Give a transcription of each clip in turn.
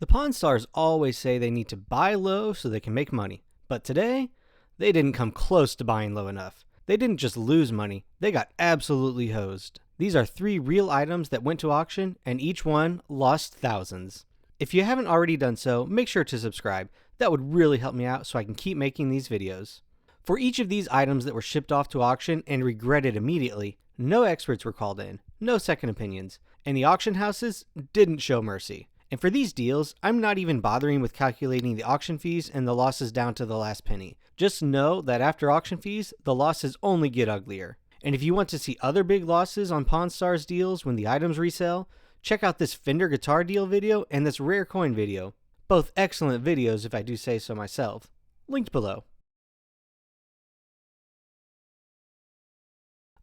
The Pawn Stars always say they need to buy low so they can make money, but today, they didn't come close to buying low enough. They didn't just lose money, they got absolutely hosed. These are 3 real items that went to auction, and each one lost thousands. If you haven't already done so, make sure to subscribe. That would really help me out so I can keep making these videos. For each of these items that were shipped off to auction and regretted immediately, no experts were called in, no second opinions, and the auction houses didn't show mercy. And for these deals, I'm not even bothering with calculating the auction fees and the losses down to the last penny. Just know that after auction fees, the losses only get uglier. And if you want to see other big losses on Pawn Stars deals when the items resell, check out this Fender guitar deal video and this rare coin video. Both excellent videos if I do say so myself. Linked below.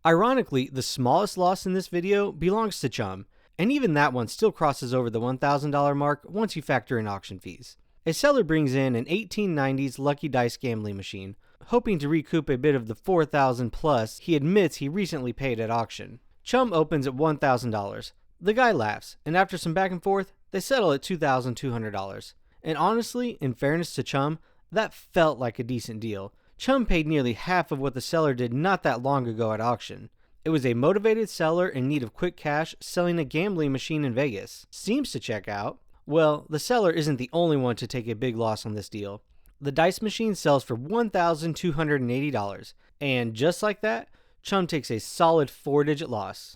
Ironically, the smallest loss in this video belongs to Chum, and even that one still crosses over the $1,000 mark once you factor in auction fees. A seller brings in an 1890s Lucky Dice gambling machine, hoping to recoup a bit of the $4,000 plus he admits he recently paid at auction. Chum opens at $1,000. The guy laughs, and after some back and forth, they settle at $2,200. And honestly, in fairness to Chum, that felt like a decent deal. Chum paid nearly half of what the seller did not that long ago at auction. It was a motivated seller in need of quick cash selling a gambling machine in Vegas. Seems to check out. Well, the seller isn't the only one to take a big loss on this deal. The dice machine sells for $1,280, and just like that, Chum takes a solid 4-digit loss.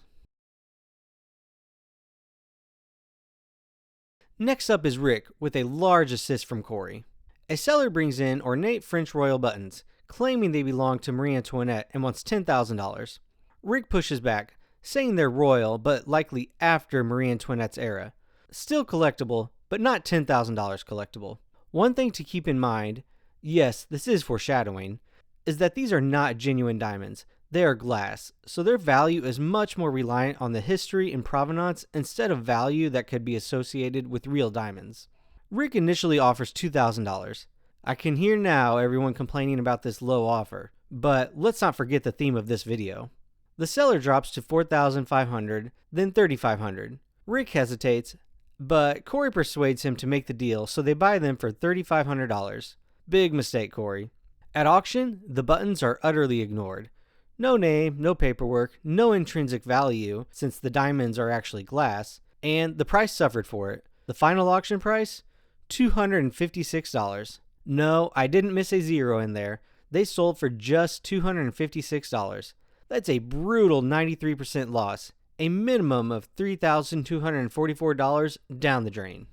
Next up is Rick with a large assist from Corey. A seller brings in ornate French royal buttons, claiming they belong to Marie Antoinette and wants $10,000. Rick pushes back, saying they're royal, but likely after Marie Antoinette's era. Still collectible, but not $10,000 collectible. One thing to keep in mind, yes, this is foreshadowing, is that these are not genuine diamonds. They are glass, so their value is much more reliant on the history and provenance instead of value that could be associated with real diamonds. Rick initially offers $2,000. I can hear now everyone complaining about this low offer, but let's not forget the theme of this video. The seller drops to $4,500, then $3,500. Rick hesitates, but Corey persuades him to make the deal, so they buy them for $3,500. Big mistake, Corey. At auction, the buttons are utterly ignored. No name, no paperwork, no intrinsic value, since the diamonds are actually glass, and the price suffered for it. The final auction price? $256. No, I didn't miss a zero in there. They sold for just $256. That's a brutal 93% loss, a minimum of $3,244 down the drain.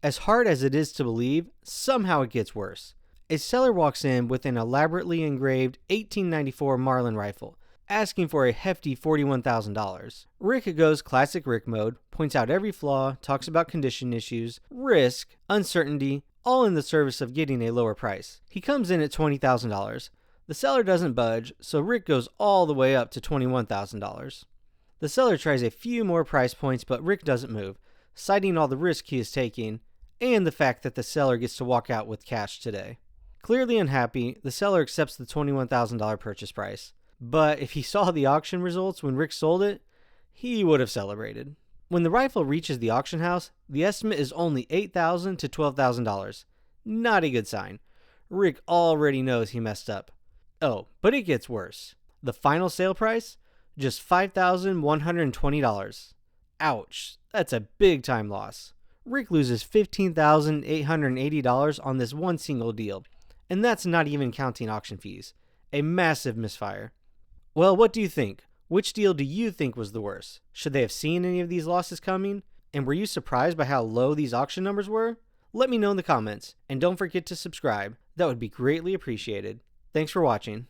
As hard as it is to believe, somehow it gets worse. A seller walks in with an elaborately engraved 1894 Marlin Rifle, asking for a hefty $41,000. Rick goes classic Rick mode, points out every flaw, talks about condition issues, risk, uncertainty, all in the service of getting a lower price. He comes in at $20,000. The seller doesn't budge, so Rick goes all the way up to $21,000. The seller tries a few more price points, but Rick doesn't move, citing all the risk he is taking, and the fact that the seller gets to walk out with cash today. Clearly unhappy, the seller accepts the $21,000 purchase price. But if he saw the auction results when Rick sold it, he would have celebrated. When the rifle reaches the auction house, the estimate is only $8,000 to $12,000. Not a good sign. Rick already knows he messed up. Oh, but it gets worse. The final sale price? Just $5,120. Ouch, that's a big time loss. Rick loses $15,880 on this one single deal, and that's not even counting auction fees. A massive misfire. Well, what do you think? Which deal do you think was the worst? Should they have seen any of these losses coming? And were you surprised by how low these auction numbers were? Let me know in the comments, and don't forget to subscribe. That would be greatly appreciated. Thanks for watching.